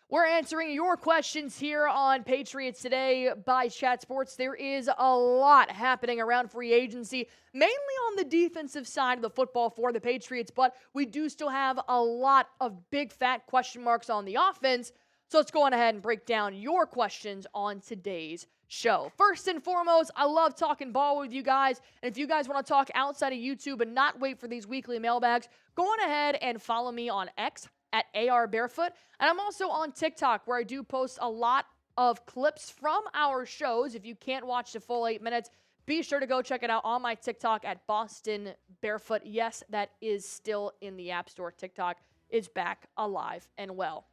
We're answering your questions here on Patriots Today by Chat Sports. There is a lot happening around free agency, mainly on the defensive side of the football for the Patriots, but we do still have a lot of big fat question marks on the offense. So let's go on ahead and break down your questions on today's show. First and foremost, I love talking ball with you guys. And if you guys want to talk outside of YouTube and not wait for these weekly mailbags, go on ahead and follow me on X at AR Barefoot. And I'm also on TikTok, where I do post a lot of clips from our shows. If you can't watch the full 8 minutes, be sure to go check it out on my TikTok at Boston Barefoot. Yes, that is still in the App Store. TikTok is back alive and well.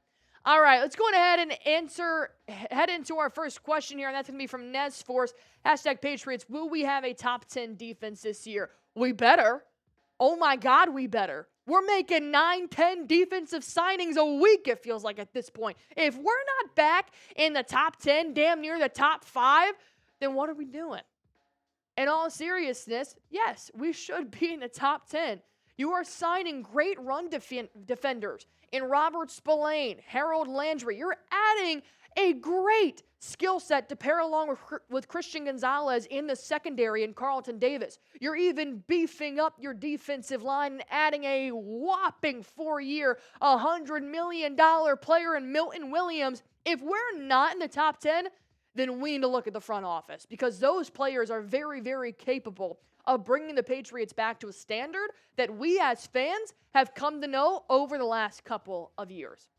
All right, let's go ahead and head into our first question here, and that's going to be from Nez Force, #Patriots. Will we have a top 10 defense this year? We better. Oh my God, we better. We're making 9-10 defensive signings a week, it feels like, at this point. If we're not back in the top 10, damn near the top 5, then what are we doing? In all seriousness, yes, we should be in the top 10. You are signing great run defenders in Robert Spillane, Harold Landry. You're adding a great skill set to pair along with Christian Gonzalez in the secondary and Carlton Davis. You're even beefing up your defensive line and adding a whopping 4-year, $100 million player in Milton Williams. If we're not in the top 10, then we need to look at the front office, because those players are very, very capable of bringing the Patriots back to a standard that we as fans have come to know over the last couple of years.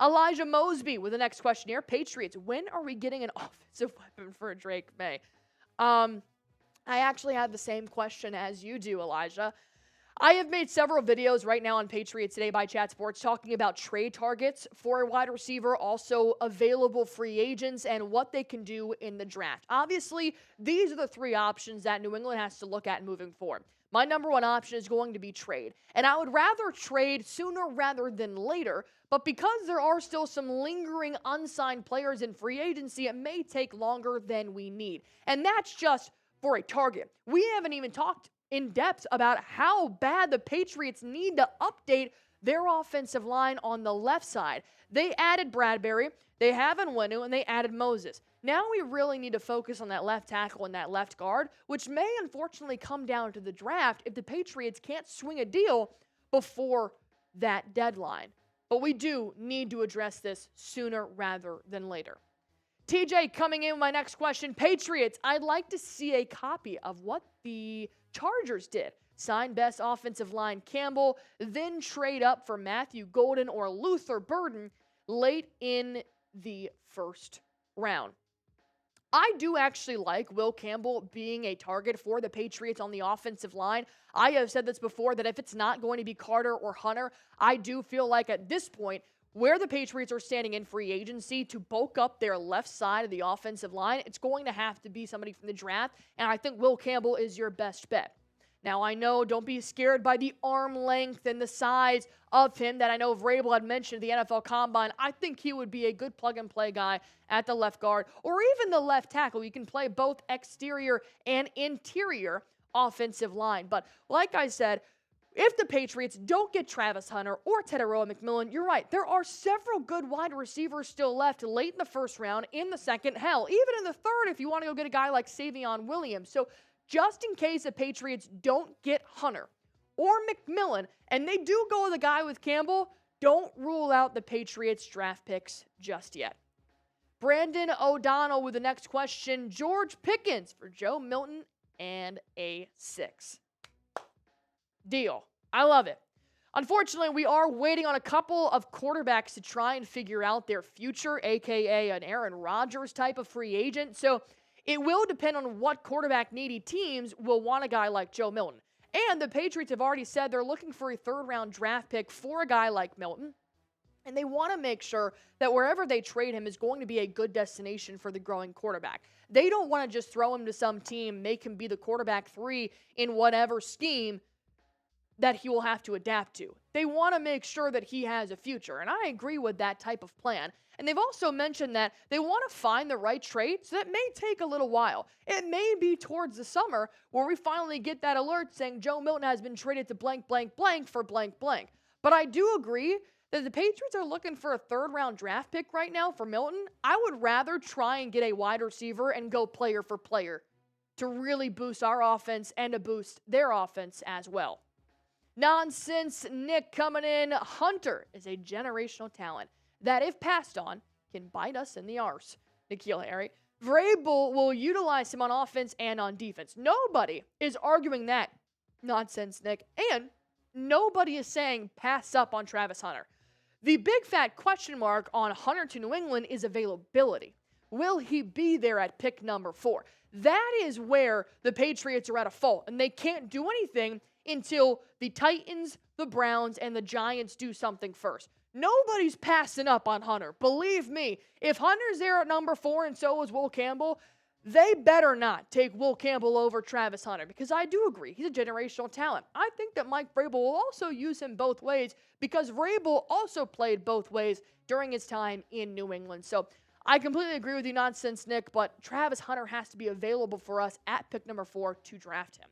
Elijah Mosby with the next question here. Patriots, when are we getting an offensive weapon for Drake Maye? I actually had the same question as you do, Elijah. I have made several videos right now on Patriots Today by Chat Sports talking about trade targets for a wide receiver, also available free agents, and what they can do in the draft. Obviously, these are the 3 options that New England has to look at moving forward. My number 1 option is going to be trade. And I would rather trade sooner rather than later, but because there are still some lingering unsigned players in free agency, it may take longer than we need. And that's just for a target. We haven't even talked in depth about how bad the Patriots need to update their offensive line on the left side. They added Bradbury, they have Nwenu, and they added Moses. Now we really need to focus on that left tackle and that left guard, which may unfortunately come down to the draft if the Patriots can't swing a deal before that deadline. But we do need to address this sooner rather than later. TJ coming in with my next question. Patriots, I'd like to see a copy of what the Chargers did. Sign best offensive line Campbell, then trade up for Matthew Golden or Luther Burden late in the first round. I do actually like Will Campbell being a target for the Patriots on the offensive line. I have said this before, that if it's not going to be Carter or Hunter, I do feel like at this point, where the Patriots are standing in free agency to bulk up their left side of the offensive line, it's going to have to be somebody from the draft, and I think Will Campbell is your best bet. Now, I know, don't be scared by the arm length and the size of him that I know Vrabel had mentioned at the NFL Combine. I think he would be a good plug-and-play guy at the left guard or even the left tackle. You can play both exterior and interior offensive line. But like I said, if the Patriots don't get Travis Hunter or Tedoroa McMillan, you're right. There are several good wide receivers still left late in the first round, in the second, hell, even in the third if you want to go get a guy like Savion Williams. So just in case the Patriots don't get Hunter or McMillan, and they do go with a guy with Campbell, don't rule out the Patriots draft picks just yet. Brandon O'Donnell with the next question. George Pickens for Joe Milton and a 6. Deal. I love it. Unfortunately, we are waiting on a couple of quarterbacks to try and figure out their future, a.k.a. an Aaron Rodgers type of free agent. So it will depend on what quarterback-needy teams will want a guy like Joe Milton. And the Patriots have already said they're looking for a third-round draft pick for a guy like Milton. And they want to make sure that wherever they trade him is going to be a good destination for the growing quarterback. They don't want to just throw him to some team, make him be the quarterback 3 in whatever scheme. that he will have to adapt to. They want to make sure that he has a future, and I agree with that type of plan. And they've also mentioned that they want to find the right trade, so that may take a little while. It may be towards the summer where we finally get that alert saying Joe Milton has been traded to blank, blank, blank for blank, blank. But I do agree that the Patriots are looking for a third-round draft pick right now for Milton. I would rather try and get a wide receiver and go player for player to really boost our offense and to boost their offense as well. Nonsense Nick coming in. Hunter is a generational talent that, if passed on, can bite us in the arse. Nikhil Harry. Vrabel will utilize him on offense and on defense. Nobody is arguing that. Nonsense Nick. And nobody is saying pass up on Travis Hunter. The big fat question mark on Hunter to New England is availability. Will he be there at pick number 4? That is where the Patriots are at a fault, and they can't do anything until the Titans, the Browns, and the Giants do something first. Nobody's passing up on Hunter. Believe me, if Hunter's there at number 4 and so is Will Campbell, they better not take Will Campbell over Travis Hunter, because I do agree, he's a generational talent. I think that Mike Vrabel will also use him both ways, because Vrabel also played both ways during his time in New England. So I completely agree with you, Nonsense Nick, but Travis Hunter has to be available for us at pick number 4 to draft him.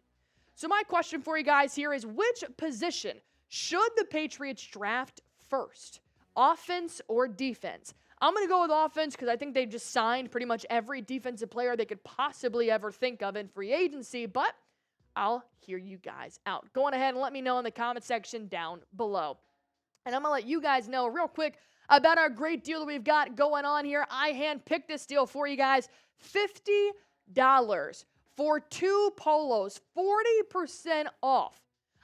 So my question for you guys here is, which position should the Patriots draft first? Offense or defense? I'm going to go with offense because I think they just signed pretty much every defensive player they could possibly ever think of in free agency, but I'll hear you guys out. Go on ahead and let me know in the comment section down below. And I'm going to let you guys know real quick about our great deal that we've got going on here. I handpicked this deal for you guys. $50 for 2 polos, 40% off.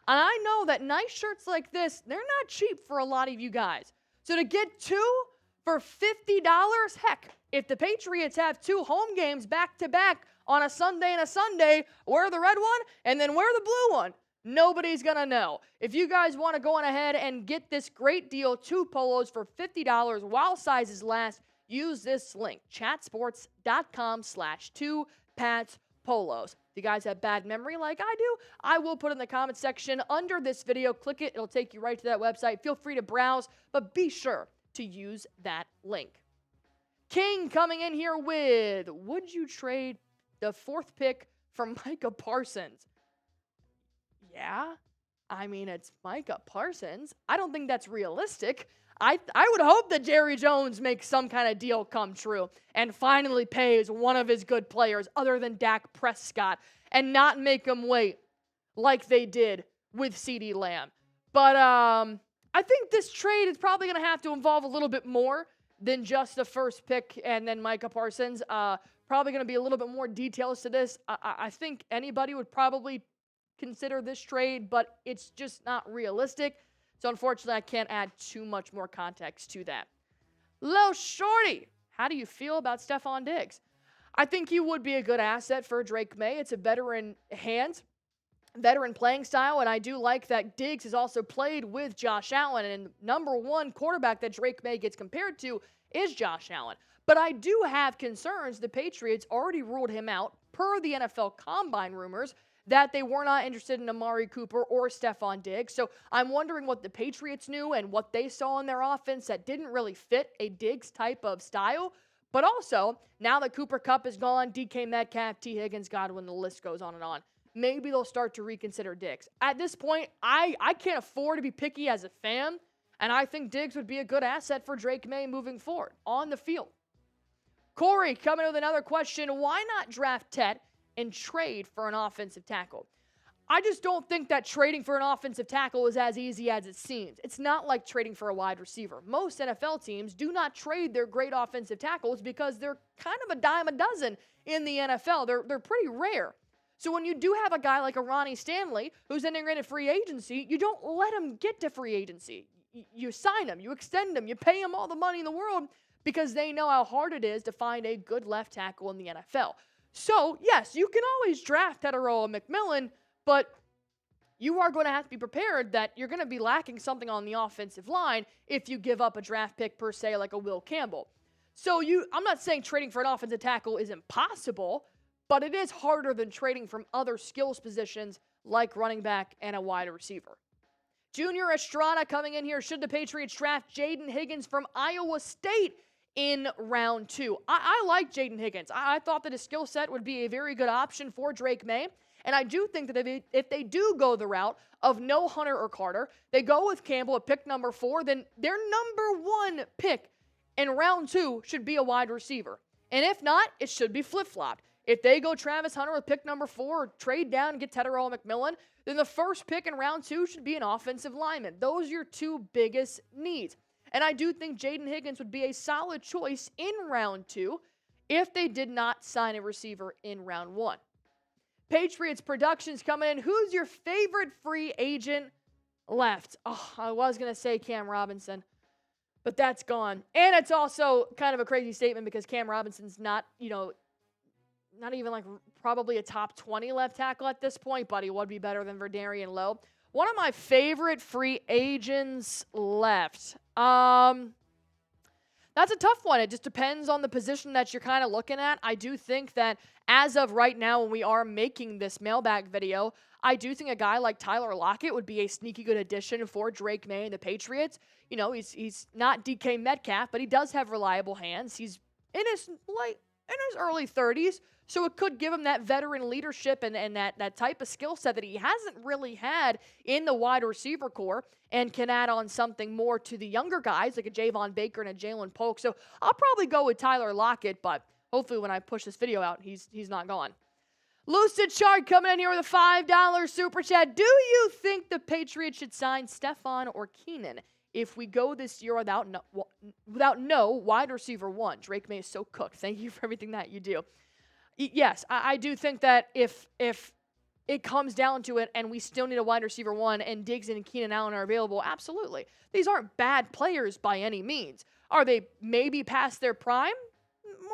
And I know that nice shirts like this, they're not cheap for a lot of you guys. So to get 2 for $50, heck, if the Patriots have 2 home games back-to-back on a Sunday and a Sunday, wear the red one and then wear the blue one. Nobody's going to know. If you guys want to go on ahead and get this great deal, 2 polos for $50 while sizes last, use this link, chatsports.com/2PatsPolos. If you guys have bad memory like I do, I will put in the comment section under this video. Click it. It'll take you right to that website. Feel free to browse, but be sure to use that link. King coming in here with, would you trade the 4th pick for Micah Parsons? Yeah, I mean, it's Micah Parsons. I don't think that's realistic. I would hope that Jerry Jones makes some kind of deal come true and finally pays one of his good players other than Dak Prescott and not make him wait like they did with CeeDee Lamb. But I think this trade is probably going to have to involve a little bit more than just the 1st pick and then Micah Parsons. Probably going to be a little bit more details to this. I think anybody would probably consider this trade, but it's just not realistic. So unfortunately, I can't add too much more context to that. Lil Shorty, how do you feel about Stephon Diggs? I think he would be a good asset for Drake Maye. It's a veteran hand, veteran playing style, and I do like that Diggs has also played with Josh Allen, and number 1 quarterback that Drake Maye gets compared to is Josh Allen. But I do have concerns. The Patriots already ruled him out per the NFL Combine rumors that they were not interested in Amari Cooper or Stephon Diggs. So I'm wondering what the Patriots knew and what they saw in their offense that didn't really fit a Diggs type of style. But also, now that Cooper Kupp is gone, DK Metcalf, T. Higgins, Godwin, the list goes on and on. Maybe they'll start to reconsider Diggs. At this point, I can't afford to be picky as a fan, and I think Diggs would be a good asset for Drake Maye moving forward on the field. Corey coming with another question. Why not draft Tet and trade for an offensive tackle? I just don't think that trading for an offensive tackle is as easy as it seems. It's not like trading for a wide receiver. Most NFL teams do not trade their great offensive tackles because they're kind of a dime a dozen in the NFL. They're pretty rare. So when you do have a guy like a Ronnie Stanley who's entering into free agency, you don't let him get to free agency. You sign him, you extend him, you pay him all the money in the world because they know how hard it is to find a good left tackle in the NFL. So, yes, you can always draft Tetairoa McMillan, but you are going to have to be prepared that you're going to be lacking something on the offensive line if you give up a draft pick per se like a Will Campbell. So I'm not saying trading for an offensive tackle is impossible, but it is harder than trading from other skills positions like running back and a wide receiver. Junior Estrada coming in here. Should the Patriots draft Jaden Higgins from Iowa State in round 2? I like Jaden Higgins. I thought that his skill set would be a very good option for Drake Maye. And I do think that if they do go the route of no Hunter or Carter, they go with Campbell at pick number 4, then their number 1 pick in round 2 should be a wide receiver. And if not, it should be flip-flopped. If they go Travis Hunter with pick number 4, or trade down and get Tetairoa McMillan, then the first pick in round 2 should be an offensive lineman. Those are your 2 biggest needs. And I do think Jaden Higgins would be a solid choice in round 2 if they did not sign a receiver in round 1. Patriots productions coming in. Who's your favorite free agent left? Oh, I was going to say Cam Robinson, but that's gone. And it's also kind of a crazy statement because Cam Robinson's not even like probably a top 20 left tackle at this point, but he would be better than Verdarian Lowe. One of my favorite free agents left. That's a tough one. It just depends on the position that you're kind of looking at. I do think that as of right now, when we are making this mailbag video, I do think a guy like Tyler Lockett would be a sneaky good addition for Drake Maye and the Patriots. You know, he's not DK Metcalf, but he does have reliable hands. He's in his early 30s, so it could give him that veteran leadership and that type of skill set that he hasn't really had in the wide receiver core, and can add on something more to the younger guys like a Javon Baker and a Jalen Polk. So I'll probably go with Tyler Lockett, but hopefully when I push this video out, he's not gone. Lucid Chart coming in here with a $5 super chat. Do you think the Patriots should sign Stephon or Keenan if we go this year without no wide receiver 1? Drake Maye is so cooked. Thank you for everything that you do. Yes, I do think that if it comes down to it and we still need a wide receiver 1 and Diggs and Keenan Allen are available, absolutely. These aren't bad players by any means. Are they maybe past their prime?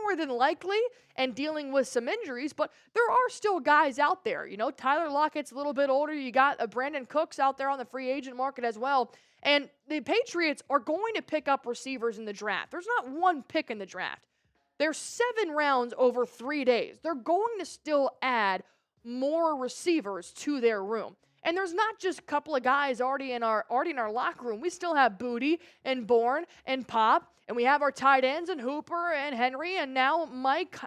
More than likely, and dealing with some injuries, but there are still guys out there. You know, Tyler Lockett's a little bit older. You got a Brandon Cooks out there on the free agent market as well. And the Patriots are going to pick up receivers in the draft. There's not one pick in the draft. There's 7 rounds over 3 days. They're going to still add more receivers to their room. And there's not just a couple of guys already in our locker room. We still have Booty and Bourne and Pop, and we have our tight ends and Hooper and Henry, and now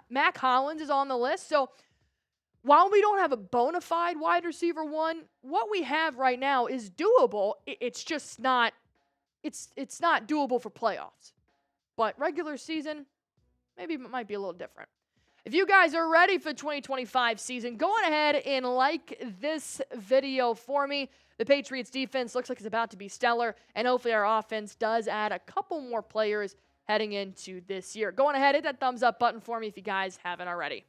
Mac Hollins is on the list. So while we don't have a bona fide wide receiver 1, what we have right now is doable. It's just not it's not doable for playoffs. But regular season, maybe it might be a little different. If you guys are ready for the 2025 season, go on ahead and like this video for me. The Patriots defense looks like it's about to be stellar, and hopefully our offense does add a couple more players heading into this year. Go on ahead, hit that thumbs up button for me if you guys haven't already.